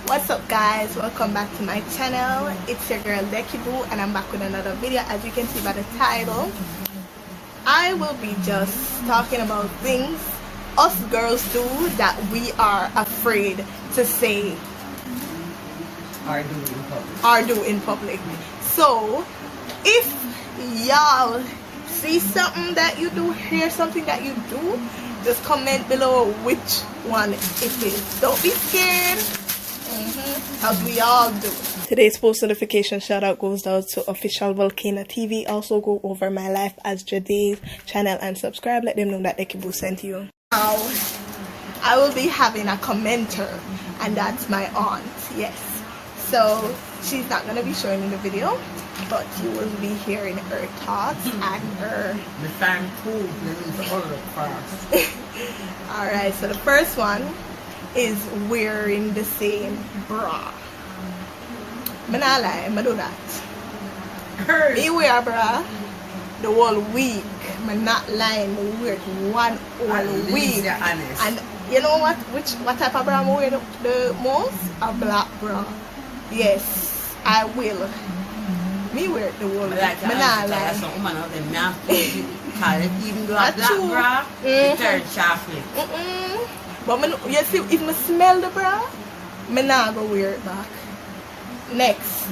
What's up guys, welcome back to my channel. It's your girl Dekiboo and I'm back with another video. As you can see by the title, I will be just talking about things us girls do that we are afraid to say or do in public. So if y'all see something that you do, hear something that you do, just comment below which one it is. Don't be scared, as we all do. Today's post notification shout out goes out to official Volcano TV. Also go over my life as Jadae's channel and subscribe. Let them know that Dekiboo sent you. Now I will be having a commenter, and that's my aunt. Yes, so she's not gonna be showing in the video, but you will be hearing her thoughts and her alright, so the first one is wearing the same bra. I'm not lying, I do that. Me wear a bra the whole week. I'm not lying, I wear it one whole week. And you know what? What type of bra I wear the most? A black bra. Yes, I will. Me wear it the whole week. I'm not lying. But you see, if I smell the bra, I'm not going to wear it back. Next,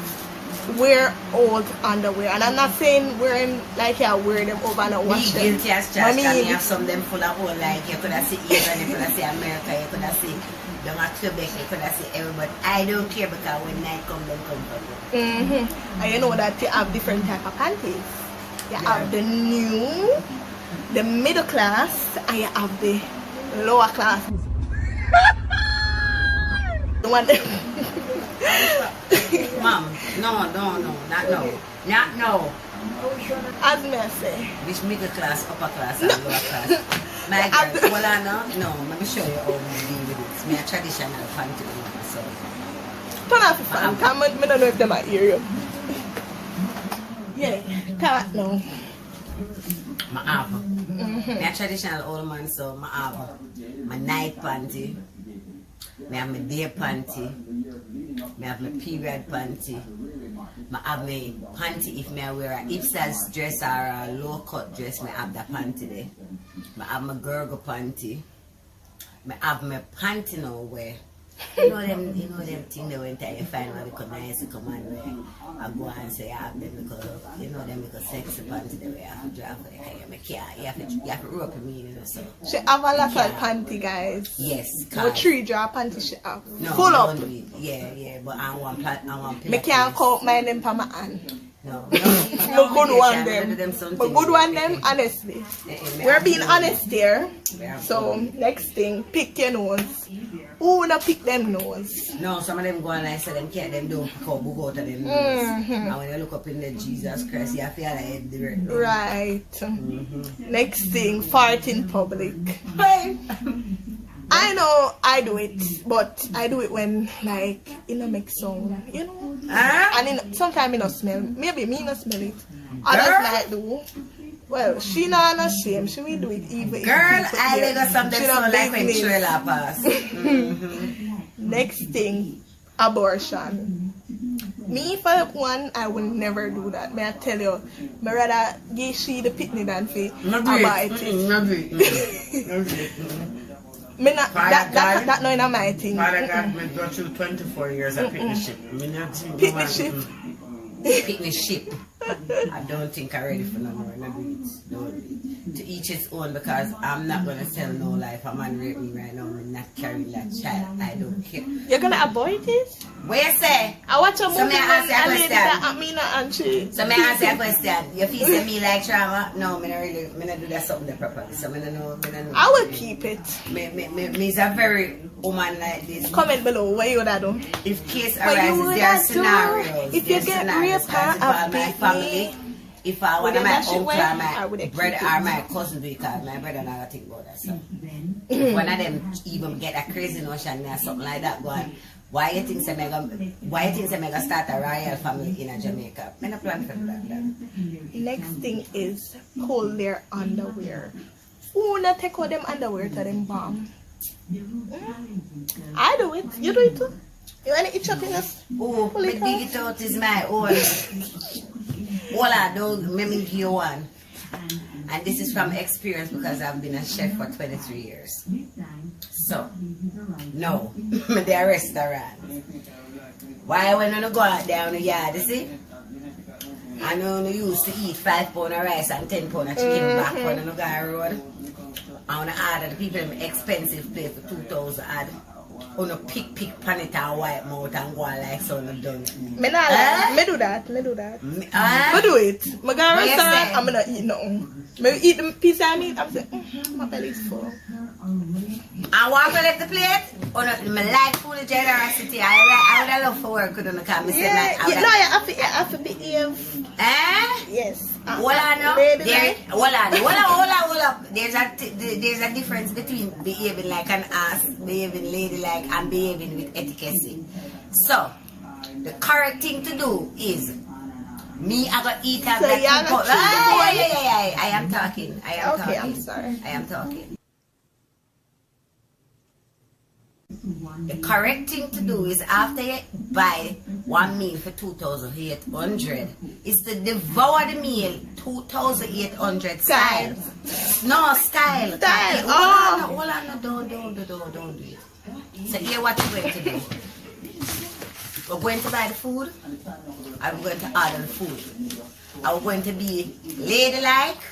wear old underwear. And I'm not saying wearing like I wear them over and wash them. Guilty as charged, because me have some them full of old, like you could have seen England, you could have seen America, you could have seen them at Quebec, you could have seen everybody. I don't care because when night come, them come for me. And you know that you have different type of panties. You have the new, the middle class, and you have the lower class. The one Mom, no, not no. Not no. As me I say. This middle class, upper class, and lower class. My girl, well I know, no, let me show you how we deal with it. Me a traditional panty woman, so. Turn off the fan, because I don't know if they might hear you. Yeah, cat no. I have. Me a traditional old man, so I have my night panty. I have my day panty. I have my period panty. I have my panty if I wear a hipster's dress or a low cut dress. I have that panty there. I have my gurgle panty. I have my panty now where you know them things that when you find one because nice to come and wear. I go and say I have them because you know them because sexy panty the way I have to drop for you have to rope me, you know, so. She have a lot of panty, guys. Yes. No 3 drop panty she have. No, full up. Yeah, but I want I can't count my name for my hand. No. But good one them. But good one them, honestly. We're being honest here. So next thing, pick your nose. Who wanna pick them nose? No, some of them go and like say them can't them don't pick up out of them nose. And when you look up in the Jesus Christ, you feel like direct. Right. Next thing, fart in public. I know I do it, but I do it when like it don't make sound, you know. And sometimes it don't smell. Maybe me not smell it. Others like do. Well, she not ashamed. She will do it even. Girl, I let her something so like when trailer pass. Next thing, abortion. Me for one, I will never do that. May I tell you, I rather give she the pitney than for abort it. That not in my thing. Father God will go through 24 years of picnic. Picnic ship. I don't think I'm ready for no more. To each his own, because I'm not gonna tell no lie. If a man rape me right now, I'm not carrying that child. I don't care. You're gonna avoid it? What you say? I watch a movie so may I ask you a question? So may I ask you a question? You feel say me like trauma? No, me not do that something properly. So me not know. I will keep it. Me is a very woman like this. Comment below what you would do. If case arises, there are scenarios. If you get raped my family, if I want my uncle or my brother or my cousin, because my brother never think about that. So one of them even get a crazy notion or something like that going. Why you think I'm gonna start a royal family in Jamaica? I'm not planning for that. Next thing is pull their underwear. Who not take out them underwear to them bomb? I do it. You do it too? You want to eat chopping us? Oh, Pull me it dig it out is my own. Voila, don't let me give you one. And this is from experience because I've been a chef for 23 years. So, no, the restaurant. Why when I go out there on the yard, you see? I know you used to eat 5 pounds of rice and 10 pounds of chicken back when I go road. I want to order the people an expensive plate for 2,000 add. On a pick pan it and wipe mouth and go like so no done. Me do that. Me do it. Me go to a restaurant, I'm gonna eat nothing. Me eat the piece I need, I'm saying, my belly's full. I want to left the plate. Oh no, my life full of generosity. I would have loved for work couldn't come. Yeah, no, you have to behave. Yes. Hold on. There's a difference between behaving like an ass, behaving ladylike, and behaving with etiquette. So, the correct thing to do is me. I got eat up that. I am talking. Okay, I'm sorry. I am talking. The correct thing to do is after you buy one meal for 2,800 is to devour the meal 2,800 style. No, style. Hold on, don't do it. So here what you're going to do. We're going to buy the food. I'm going to order the food. I'm going to be ladylike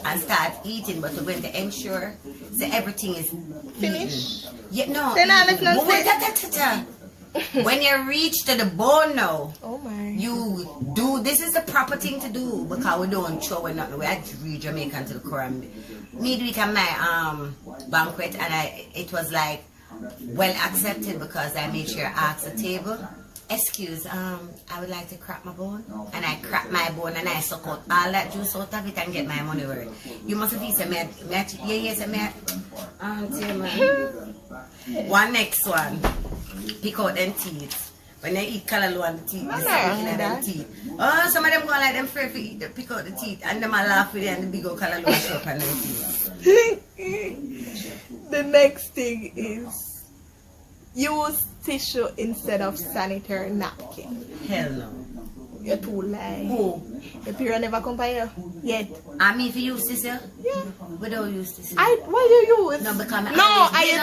and start eating, but we're going to ensure that everything is Finish. Yeah, no. Wait. When you reach to the bone now, Oh my. you do. This is the proper thing to do because we don't throw away nothing. We are real Jamaican to the core. Midweek at my banquet, and it was like well accepted because I made sure I asked the table. Excuse, I would like to crack my bone. And I crack my bone and I suck out all that juice out of it and get my money worth. You must have said, one next one. Pick out them teeth. When they eat callaloo and the teeth, they start looking at them teeth. Oh, some of them go like them afraid to eat, they pick out the teeth and them a laugh with it and the big old callaloo show up on them teeth. The next thing is use tissue instead of sanitary napkin. Hell no. You're too lying. Who? The period never come by you yet. I mean, if you use this, yeah? We don't use this. What you use? No, because I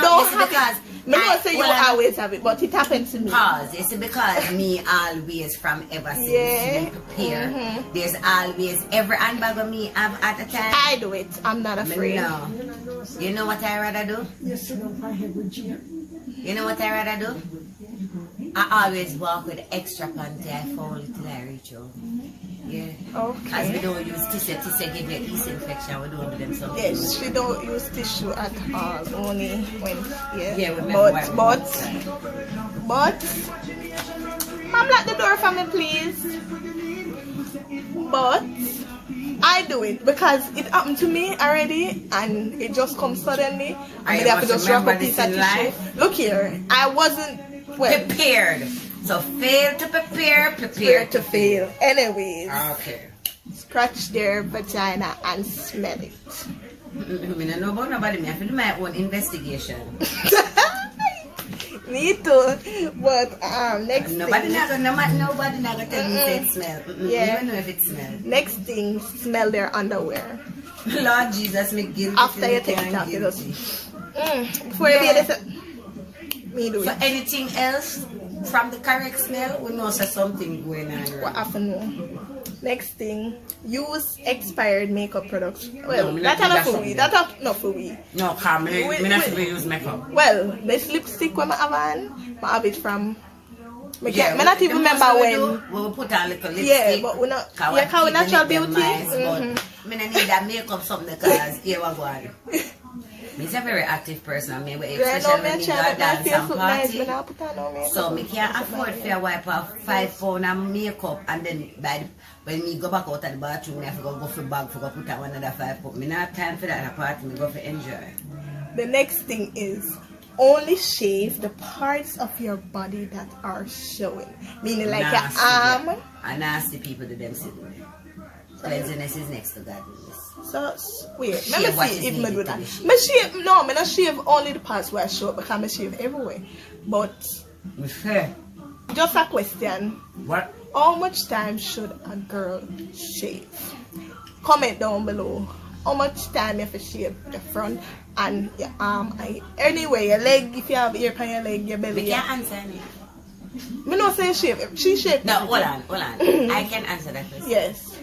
don't have it. Me don't say you always have it, but it happens to me. Pause. It's because me always from ever since me prepare. There's always every handbag of me have at a time. I do it. I'm not afraid. No. You know what I rather do? You know what I rather do? I always walk with extra panty. I fold it till I reach home. Yeah. Okay. As we don't use tissue give you a yeast infection. We don't do them something. Yes, we don't use tissue at all. Only when but mom, lock the door for me, please. But I do it because it happened to me already and it just comes suddenly. I have to just wrap a piece of tissue. Look here, I wasn't prepared. So fail to prepare to fail. Anyways. Okay. Scratch their vagina and smell it. I don't know about nobody. I have to do my own investigation. Me too. But next nobody thing. Nobody not gonna tell me if it smell. Yeah. I don't know if it smells. Next thing, smell their underwear. Lord Jesus, me guilty. After you take it off, you just before you do this. Me do it. For anything else from the correct smell, we know there's something going on. What happened? Next thing, use expired makeup products. Well, that's not for we. That's not for we. No, Carl, me not to use makeup. Well, this lipstick when I have it from. I not even remember when. We put a little lipstick. Yeah, but we're not. Yeah, how natural beauty. I need that makeup something because here we go. He's a very active person. I mean, especially when he got dance and party. So I can't afford to wipe off £5 of makeup and then when me go back out of the bathroom, I have to go for bag for go put out another £5. I don't have time for that at a party. I go for enjoy. The next thing is only shave the parts of your body that are showing. Meaning like your arm. And nasty people do them sitting there. Cleanliness is next to godliness. So wait, let me see if I do that. I not shave only the parts where I show because I shave everywhere. But Michelle. Just a question. What? How much time should a girl shave? Comment down below. How much time you have to shave the front and your arm? Anyway, your leg, if you have ear on your leg, your belly. We can't answer me. Me not say shave. She shaved. No, hold on. I can answer that question. Yes.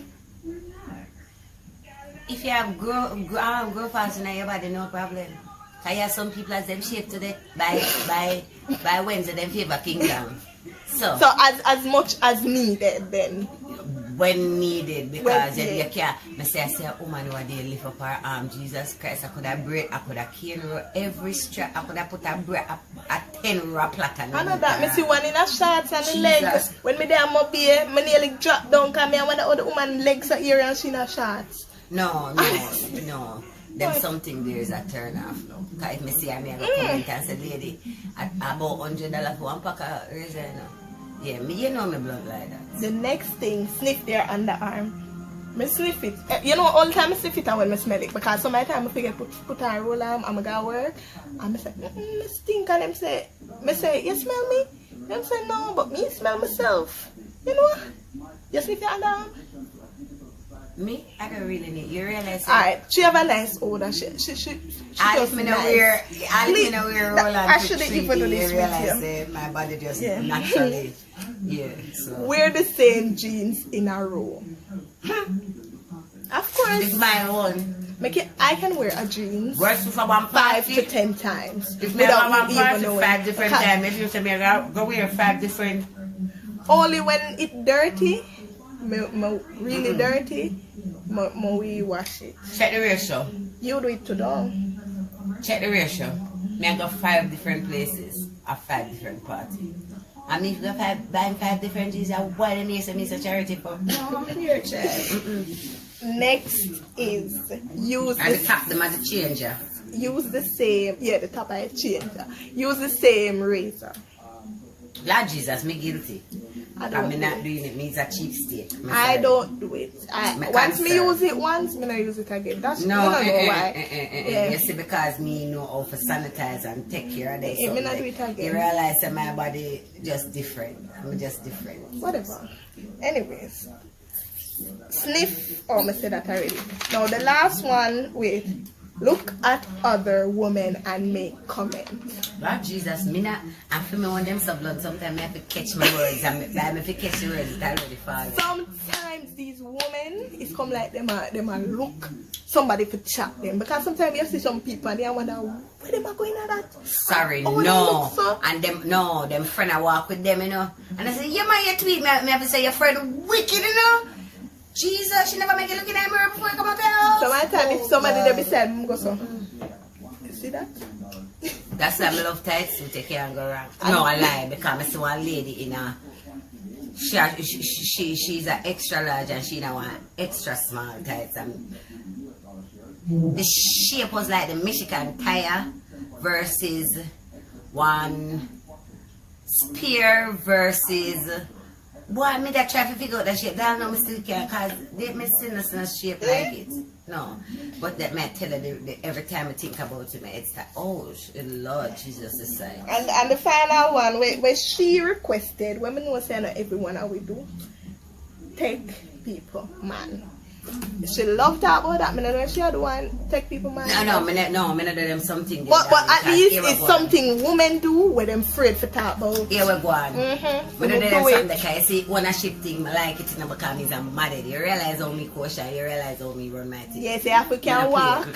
If you have grow fast in your body, no problem. Cause you have some people as them shave today by Wednesday, them favor kingdom. So as much as needed then. When needed, because When, you can't. I say a woman who they lift up her arm, Jesus Christ, I could have break, I could have cane every strap, I could have put a 10 row platter. I know that. I see one in a shorts and the leg. When me there up here, I nearly drop down because I want the other woman legs are here and she in a shorts. No. Them something there is a turn off now. Because if me see I have a comment and say, lady, about $100 for one pack of resin. Yeah, you know me blood like that. The next thing, sniff their underarm. Me sniff it. You know, all the time I sniff it when I smell it. Because some of the time I forget put a roll on and I go to work. And I say, I stink. And them say, you smell me? Them say, no, but me smell myself. You know? You sniff your underarm? Me? I don't really need. You realize? Alright, she have a nice odor. She I just live in a nice. weird roll on. I shouldn't even do this you realize with my body just naturally. Yeah. So. Wear the same jeans in a row. Of course. It's my own. I can wear a jeans Worst for one 5 to 10 times. If me have one even party knowing. 5 different times, if you say me go wear 5 different. Only when it's dirty, really dirty, we wash it. Check the ratio. You do it today. Check the ratio. Me I go 5 different places at 5 different parties. I mean, if you go buying 5 different jeans, why don't you say me a charity for? No, your child. Next is use And the top them as a changer. Use the same, the top I changer. Use the same razor. Lord Jesus, me guilty. I I'm don't not doing it. Me is a cheap state. I don't do it. Once me use it once, me not use it again. That's I don't know why. You see, because me know how to sanitize and take care of this. Me not do it again. You realize that my body just different. I'm just different. Whatever. Anyways. Sniff. Oh, I said that already. Now the last one, wait. Look at other women and make comments. Lord Jesus, me not. I feel me want them some blood. Sometimes I have to catch my words. And I have to catch the words. It's already falling. Sometimes these women, it's come like them a look somebody to chat them. Because sometimes you see some people and they wonder, where them are going at that? Sorry, oh, no. So? And them friend I walk with them, you know. And I say, yeah man, you tweet me. I have to say your friend wicked, you know. Jesus, she never make you look in the mirror before you come out the house. So my time, if somebody there beside me, go so. You see that? That's why I love tights to take care and go around. No, I lie, because I see one lady in a... She's an extra large and she now want extra small tights. And the shape was like the Michigan tire versus one spear versus... Boy, I made that try to figure out that shape. That no, I still can't, because they may still not shape like it. No. But that might tell her every time I think about it, it's like, oh, Lord Jesus is saying. And the final one, where she requested, women know saying everyone I will do, take people, man. She love talk about that. I don't know if she had one take people man. No, me not do them something. But at least it's something women do where them afraid for talk about. Here we go on. Me do them something that I see ownership thing. I like it in because I'm mad at it. You realize how me kosher. You realize how me run my thing. Yes, if we can walk.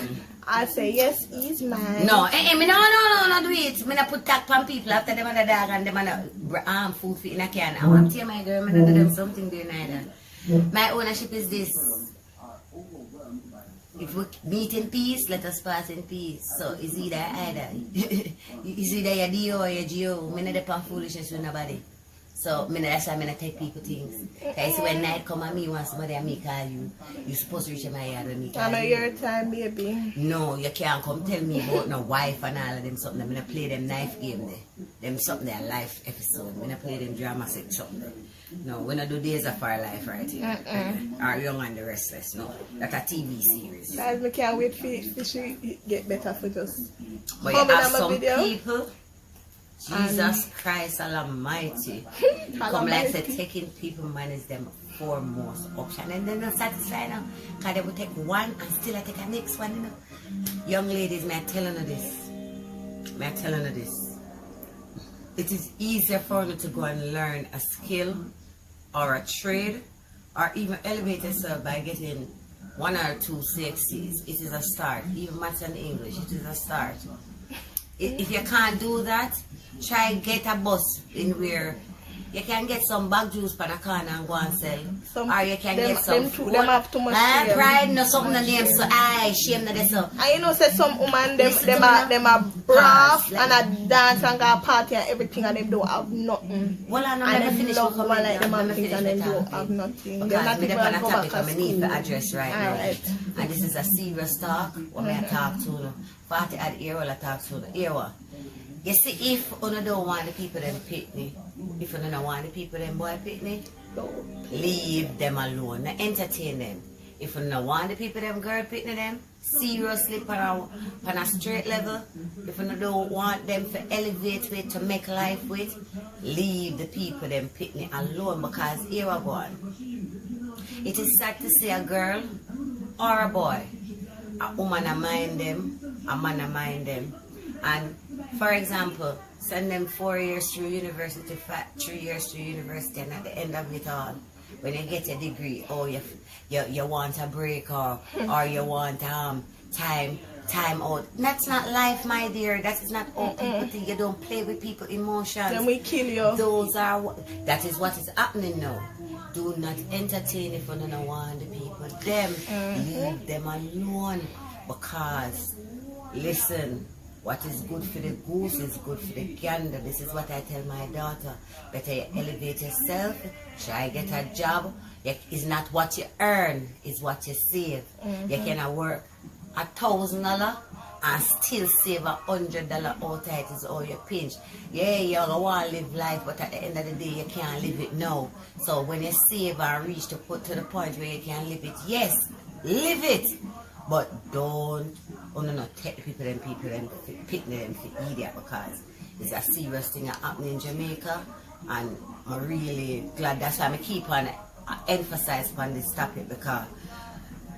I say yes, he's mine. No, me no do it. Me not put tag on people after them and the dog and them and food for in a can. I want to tell my girl, me not do them something there neither. My ownership is this. If we meet in peace, let us pass in peace. So it's either. It's either your D or your GO. I'm not depend foolishness with nobody. So that's why I'm not take people things. Because when night come at me, when somebody and me call you, you're supposed to reach in my yard when me call you. I know your time, baby. No, you can't come tell me about no wife and all of them something. I'm going to play them knife game there. Them something their life episode. I'm going to play them drama sex something there. No, we don't do Days of Our Life right here. Or Young and the Restless. No, that's a TV series. Guys, I can't wait for she get better for just but you have some people, Jesus Christ Almighty. Come like say taking people man is them foremost option. And then not satisfied now. Because they will take one and still I take a next one, you know. Young ladies, may I telling you this? May I telling you this? It is easier for you to go and learn a skill or a trade or even elevate yourself by getting 1 or 2 CXCs. It is a start. Even maths and English, it is a start. If you can't do that, try get a bus in where you can get some bag juice for the corner and go and sell. Or you can get some food. Them have too much shame. Pride no something on them, so I shame na this up. And you know say some woman them are brav and a dance and go party and everything and them don't have nothing. Well, I know and never finish love my one like them comment. have things and them don't have nothing. They're not Because even I'm go on a back topic to I need school. to address right now. Alright. And this is a serious talk. What may I talk to you? 40 at ear I talk to you. Ear. You see, if you don't want the people them pitney, if you don't want the people them boy pitney, leave them alone. Now entertain them. If you don't want the people them girl pitney them, seriously on a straight level, if you don't want them to elevate with, to make life with, leave the people them pitney alone because here we go on. It is sad to see a girl or a boy, a woman a mind them, a man a mind them. And for example, send them 4 years through university, 3 years through university, and at the end of it all, when you get a degree, oh you want a break or you want time out. That's not life, my dear. That's not all people think. You don't play with people emotions. Then we kill you. That is what is happening now. Do not entertain if you don't want the people. Leave them alone. Because listen, what is good for the goose is good for the gander. This is what I tell my daughter. Better you elevate yourself, try get a job. It's not what you earn, it's what you save. You can work $1,000 and still save $100 out of it is all you pinch. Yeah, you want to live life, but at the end of the day, you can't live it now. So when you save and reach to put to the point where you can live it, yes, live it. But don't not take the people and pick them for idiot because it's a serious thing happening in Jamaica and I'm really glad. That's why I keep on emphasize on this topic because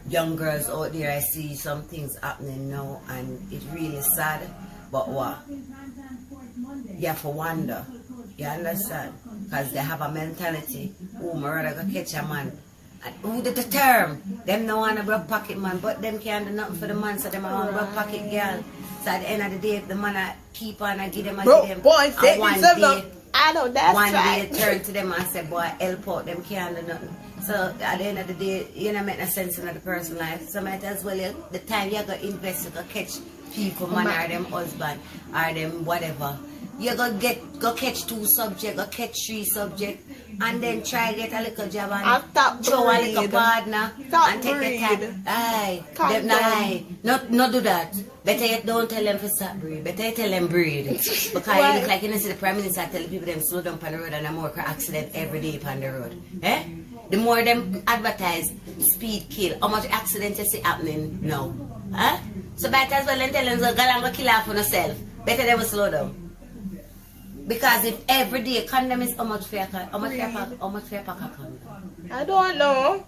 young girls out there, I see some things happening now and it's really sad. But what? You have to wonder. You understand? Because they have a mentality, oh, my rather go catch a man. And who did the term? Them no want a broke pocket man, but them can't do nothing for the man, so them want a broke pocket girl. So at the end of the day, if the man keep on and give them and give them, boy, and one day, I know that's one right. day turn to them and say, boy, help out, them can't do nothing. So at the end of the day, you know, make no sense in the person's life. So might as well, the time you go invest, you go catch people, man, or them husband, or them whatever. You go catch 2 subjects, go catch 3 subjects, and then try get a little job and show a little partner and take your time. Aye, not do that. Better yet don't tell them to stop breed. Better you tell them breed. Because you look like you see the Prime Minister telling people them slow down on the road and a more accident every day on the road. Eh? The more them advertise speed kill, how much accidents you see happening now. Huh? So better as well than tell them to go and kill off on yourself. Better they will slow down. Because if every day condom is how much fair pack a condom? I don't know.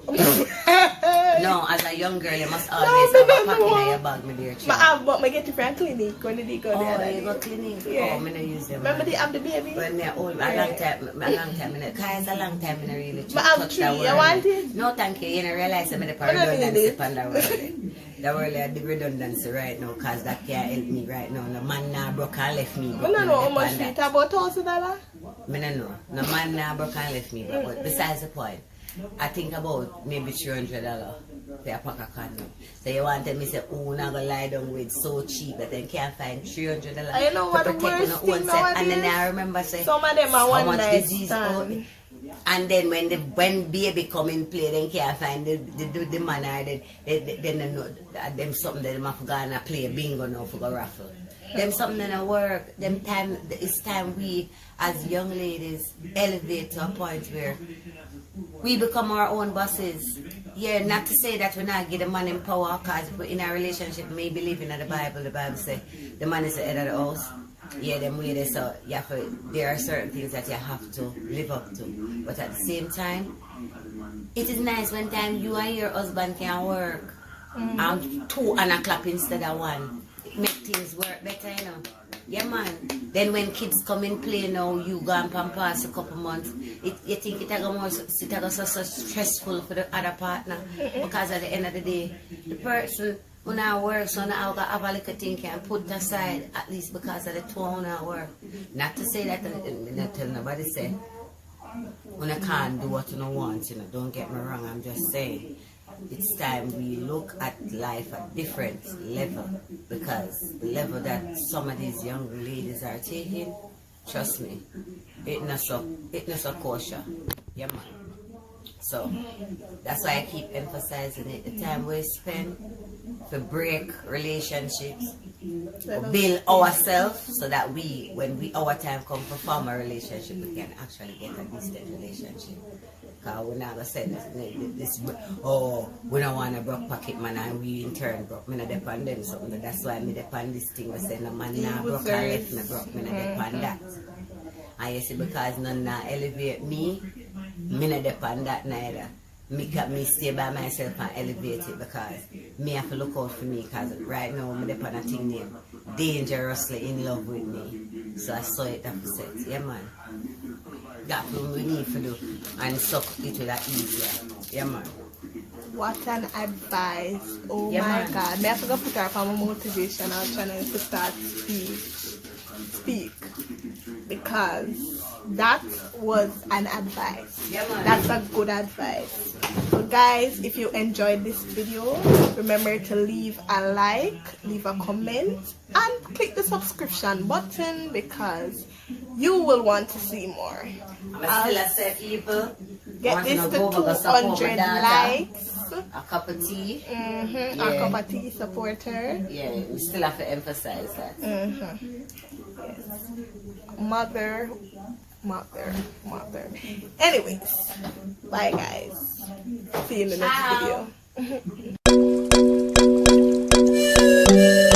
No, as a young girl you must always have a pack in your bag, my dear child. But I get it from clinic when they go there. Oh, you go clinic? Yeah. Oh, I don't use them. Remember they have the baby? When they're old, a long time, because a long time I really But I'm 3, you want it? No, thank you. You don't realize I'm in the redundancy upon the world. The world is the redundancy right now because that can't help me right now. No man now broke and left me. I don't know how much it about $1,000. I don't know. No man now broke and left me. But besides the point, I think about maybe $300 for a pack of condom. So you want me to say, oh, I'm going to lie down with so cheap that they can't find $300 I know what the worst thing nowadays. And then I remember saying, some of them are one night stand. And then when baby come in play, then can't find the man or then them something that them have to go and play bingo now for go raffle. Them something that work. Them time it's time we as young ladies elevate to a point where we become our own bosses. Yeah, not to say that we not give the man in power, because in a relationship, me believing in the Bible says the man is the head of the house. Yeah, them way they so you have to, there are certain things that you have to live up to. But at the same time, it is nice when time you and your husband can work. 2 and a clap instead of 1. It make things work better, you know. Yeah, man. Then when kids come in play now, you go and pampas a couple months. You think it go so stressful for the other partner because at the end of the day, the person who now works, so now have a little thing can put aside at least because of the 2 who now work. Not to say that, not tell nobody say when I can't do what you want, you know. Don't get me wrong. I'm just saying. It's time we look at life at different level, because the level that some of these young ladies are taking, trust me, it's not so kosher. Yeah, man. So that's why I keep emphasizing it. The time we spend to break relationships, build ourselves, so that when our time comes to form a relationship, we can actually get a decent relationship. Because we're not going to say this, oh, we don't want a broke pocket man and we in turn broke. I not depend on something. That's why I depend this thing. We say no man now broke and left me broke. I not depend that. And you see, because none now elevate me, I not depend that neither. Me stay by myself and elevate it, because me have to look out for me, because right now I'm depend on a thing named dangerously in love with me. So I saw it opposite. Yeah, man. That's what we need to do, and suck it with that easier. Yeah, man. What an advice. Oh Yeah, my man. God. Me have to go put her on my motivational channel to start speak. Because that was an advice. Yeah, man. That's a good advice. So guys, if you enjoyed this video, remember to leave a like, leave a comment, and click the subscription button, because you will want to see more. I'm still a set people. Get this to 200 likes. A cup of tea. A cup of tea supporter. Yeah, we still have to emphasize that. Yes. Mother. Anyways, bye guys. See you in the next video.